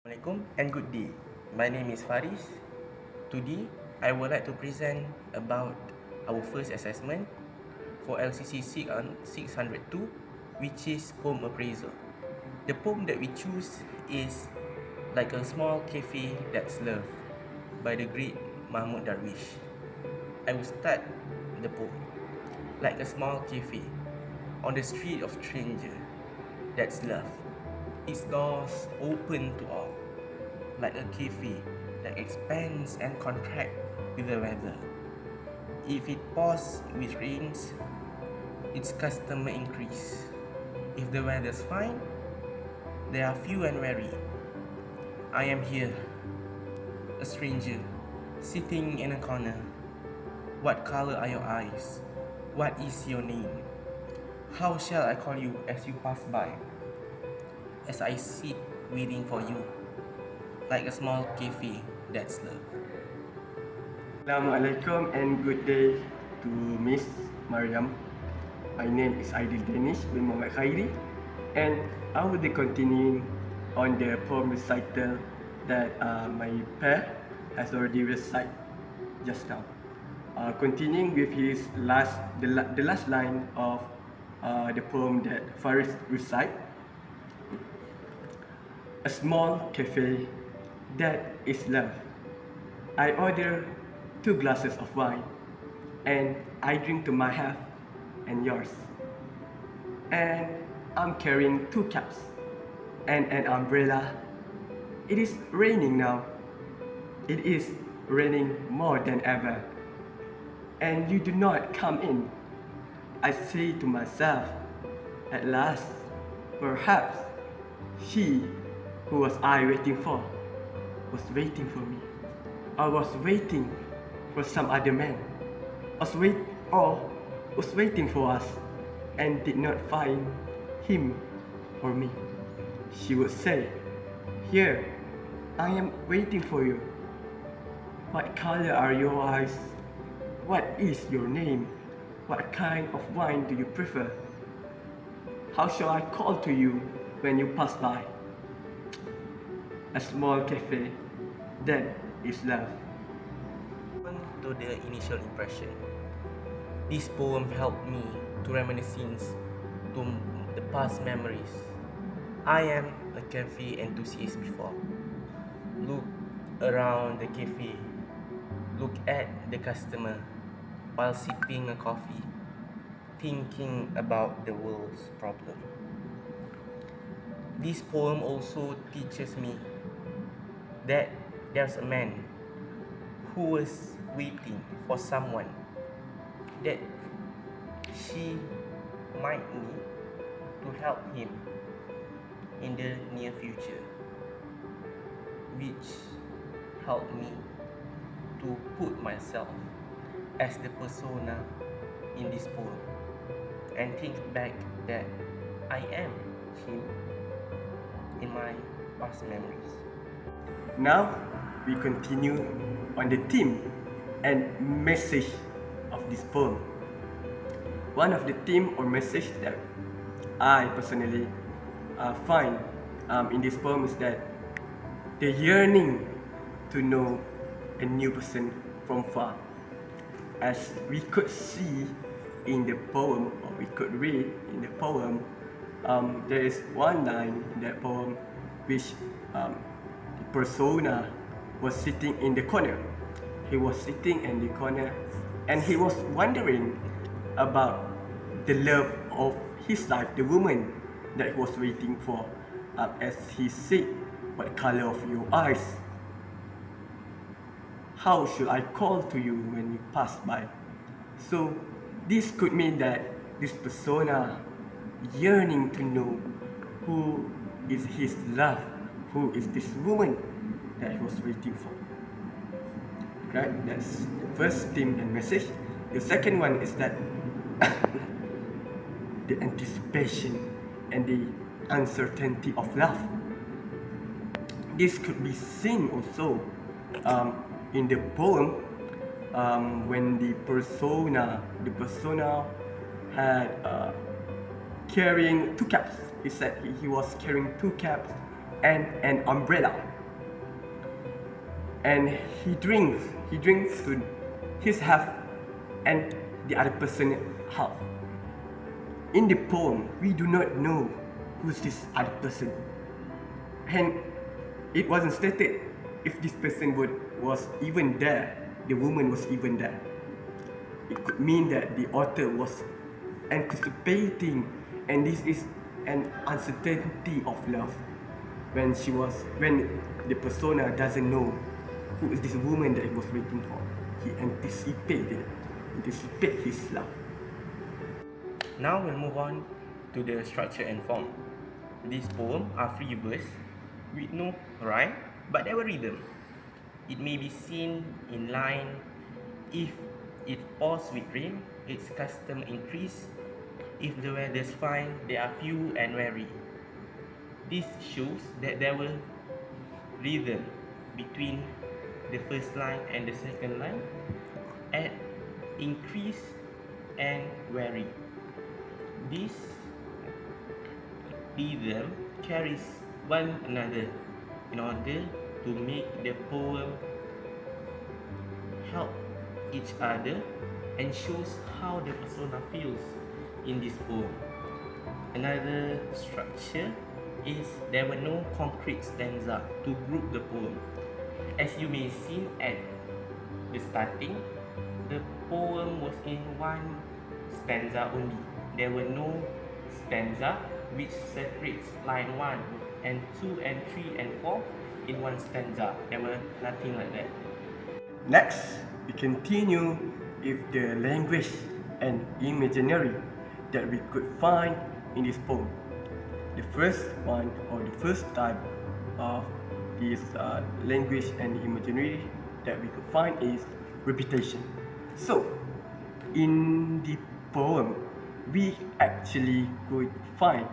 Assalamualaikum and good day. My name is Faris. Today, I would like to present about our first assessment for Lcc 602, which is Poem Appraisal. The poem that we choose is Like a Small Café That's Love by the great Mahmoud Darwish. I will start the poem. Like a small cafe on the street of stranger, that's love. Its doors open to all, like a cafe that expands and contracts with the weather. If it pours with rains, its customer increase. If the weather's fine, they are few and wary. I am here, a stranger, sitting in a corner. What color are your eyes? What is your name? How shall I call you as you pass by? As I sit waiting for you, like a small cafe that's love. Assalamualaikum and good day to Miss Mariam. My name is Aidil bin Mohammad and I will be continuing on the poem recital that my pair has already recited just now. Continuing with the last line of the poem that Faris recite. A small cafe, that is love. I order 2 glasses of wine, and I drink to my half and yours. And I'm carrying 2 caps and an umbrella. It is raining now. It is raining more than ever. And you do not come in. I say to myself, at last, perhaps she who was I waiting for was waiting for me. I was waiting for some other man. Was waiting for us and did not find him or me. She would say, "Here, I am waiting for you. What color are your eyes? What is your name? What kind of wine do you prefer? How shall I call to you when you pass by?" A small cafe, that is love. To the initial impression, this poem helped me to reminiscence to the past memories. I am a cafe enthusiast before. Look around the cafe, look at the customer while sipping a coffee, thinking about the world's problem. This poem also teaches me that there's a man who was waiting for someone that she might need to help him in the near future, which helped me to put myself as the persona in this poem and think back that I am him in my past memories. Now we continue on the theme and message of this poem. One of the theme or message that I personally find in this poem is that the yearning to know a new person from far. As we could see in the poem, or we could read in the poem, there is one line in that poem which the persona was sitting in the corner. He was sitting in the corner and he was wondering about the love of his life, the woman that he was waiting for. As he said, "What color of your eyes? How should I call to you when you pass by?" So this could mean that this persona yearning to know who is his love, who is this woman that he was waiting for. Right? That's the first theme and message. The second one is that the anticipation and the uncertainty of love. This could be seen also in the poem when the persona had carrying 2 caps. He said he was carrying 2 caps and an umbrella. and he drinks to his half and the other person half. In the poem, we do not know who's this other person, and it wasn't stated if this person was even there, the woman was even there. It could mean that the author was anticipating, and this is an uncertainty of love when the persona doesn't know who is this woman that he was waiting for. He anticipated his love. Now we'll move on to the structure and form. This poem are free verse with no rhyme, but there were rhythm. It may be seen in line. If it pause with rain, its custom increase. If the weather's fine, they are few and wary. This shows that there were rhythm between the first line and the second line at increase and vary. This rhythm carries one another in order to make the poem help each other and shows how the persona feels in this poem. Another structure is there were no concrete stanza to group the poem. As you may see at the starting, the poem was in one stanza only. There were no stanza which separates line 1 and 2 and 3 and 4 in one stanza. There were nothing like that. Next, we continue with the language and imaginary that we could find in this poem. The first one, or the first type of this language and imaginary that we could find is repetition. So, in the poem, we actually could find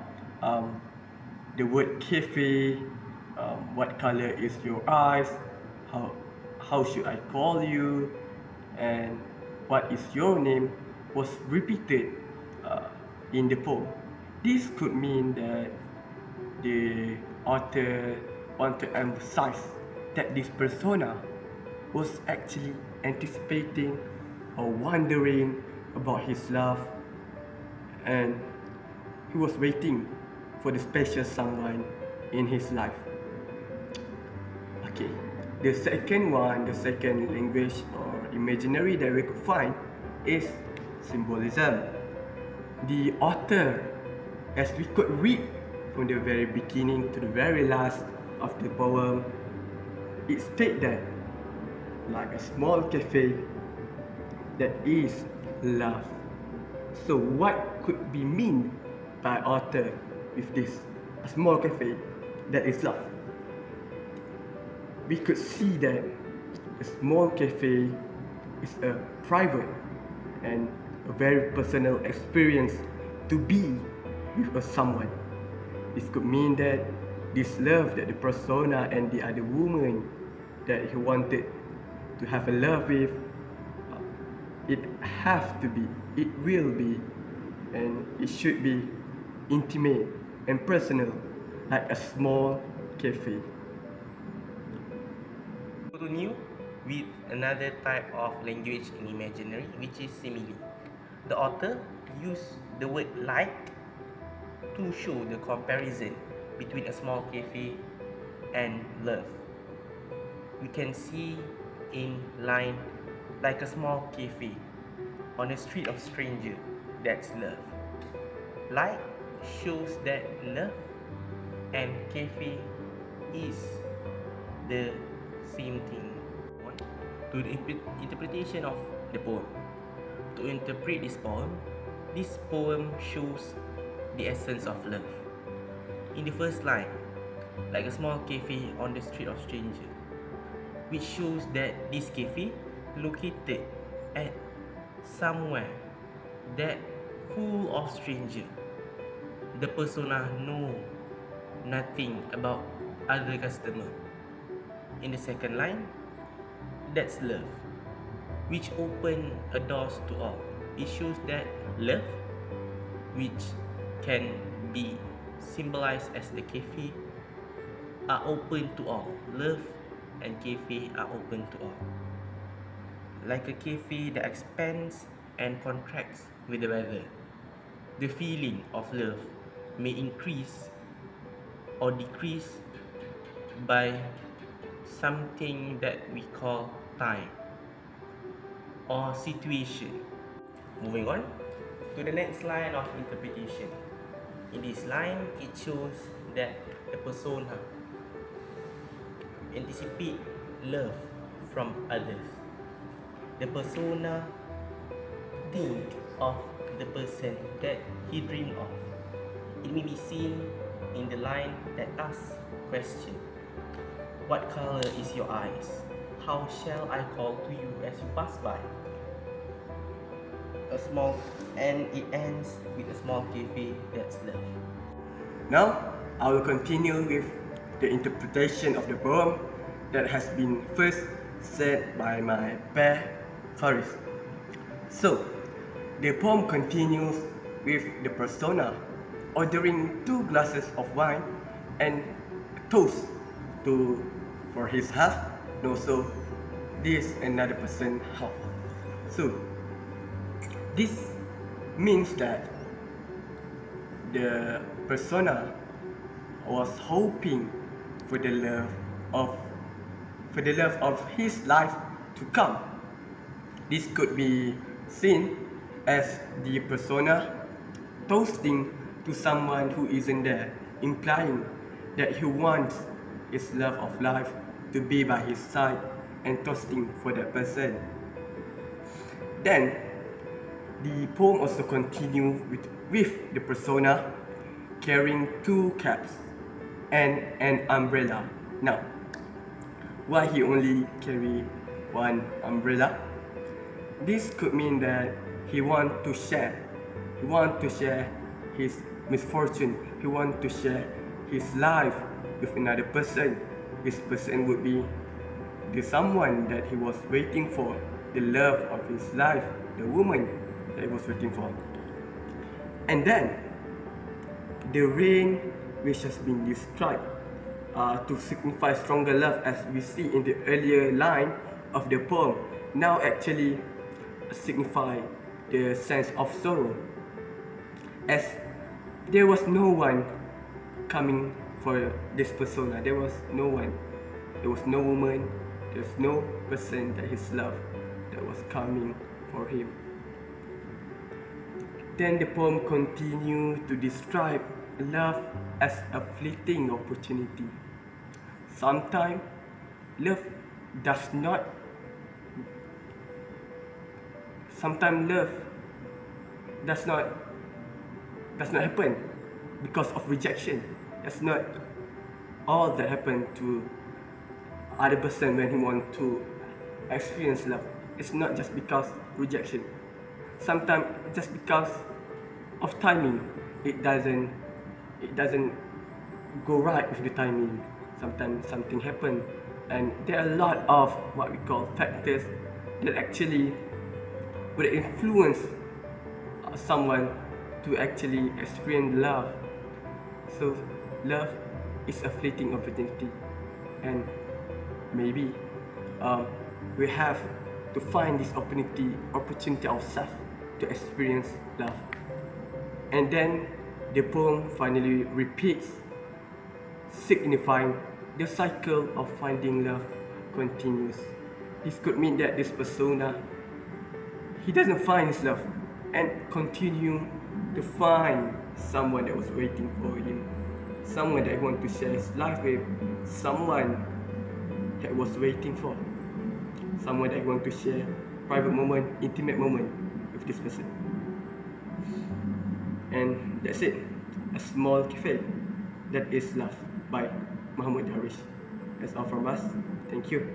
the word cafe, what color is your eyes, how should I call you, and what is your name was repeated in the poem. This could mean that the author want to emphasize that this persona was actually anticipating or wondering about his love, and he was waiting for the special someone in his life. Okay, the second language or imaginary that we could find is symbolism. The author, as we could read from the very beginning to the very last of the poem, it states that like a small cafe that is love. So what could be mean by author with this a small cafe that is love? We could see that a small cafe is a private and a very personal experience to be with someone. This could mean that this love that the persona and the other woman that he wanted to have a love with, it will be, and it should be intimate and personal, like a small cafe. Continue with another type of language in imaginary, which is simile. The author used the word like to show the comparison between a small cafe and love. We can see in line like a small cafe on a street of stranger, that's love. Like shows that love and cafe is the same thing. To the interpretation of the poem. To interpret this poem shows the essence of love. In the first line, like a small cafe on the street of stranger, which shows that this cafe located at somewhere that full of stranger. The persona know nothing about other customer. In the second line, that's love, which open a doors to all. It shows that love, which can be symbolized as the cafe, are open to all. Love and cafe are open to all. Like a cafe that expands and contracts with the weather, the feeling of love may increase or decrease by something that we call time or situation. Moving on to the next line of interpretation. In this line, it shows that the persona anticipate love from others. The persona think of the person that he dreamed of. It may be seen in the line that asks question. What color is your eyes? How shall I call to you as you pass by? And it ends with a small cafe that's love. Now, I will continue with the interpretation of the poem that has been first said by my pair, Faris. So, the poem continues with the persona ordering 2 glasses of wine and a toast for his health and also this another person's health. So, this means that the persona was hoping for the love of his life to come. This could be seen as the persona toasting to someone who isn't there, implying that he wants his love of life to be by his side and toasting for that person. Then, the poem also continues with the persona carrying 2 caps and an umbrella. Now, why he only carry 1 umbrella? This could mean that he want to share his misfortune. He want to share his life with another person. This person would be the someone that he was waiting for, the love of his life, the woman that he was waiting for. And then the rain, which has been described to signify stronger love, as we see in the earlier line of the poem, now actually signify the sense of sorrow, as there was no one coming for this persona. There was no one, there was no woman, there's no person that his love that was coming for him. Then the poem continues to describe love as a fleeting opportunity. Sometimes love does not happen because of rejection. That's not all that happened to other person when he want to experience love. It's not just because rejection. Sometimes just because of timing, it doesn't go right with the timing. Sometimes something happen, and there are a lot of what we call factors that actually would influence someone to actually experience love. So love is a fleeting opportunity, and maybe we have to find this opportunity ourselves to experience love. And then the poem finally repeats, signifying the cycle of finding love continues. This could mean that this persona, he doesn't find his love and continue to find someone that was waiting for him, someone that he want to share his life with, someone that was waiting for, someone that he want to share private moment, intimate moment with this person. And that's it. A small cafe that is love by Mohammad Darwish. That's all from us. Thank you.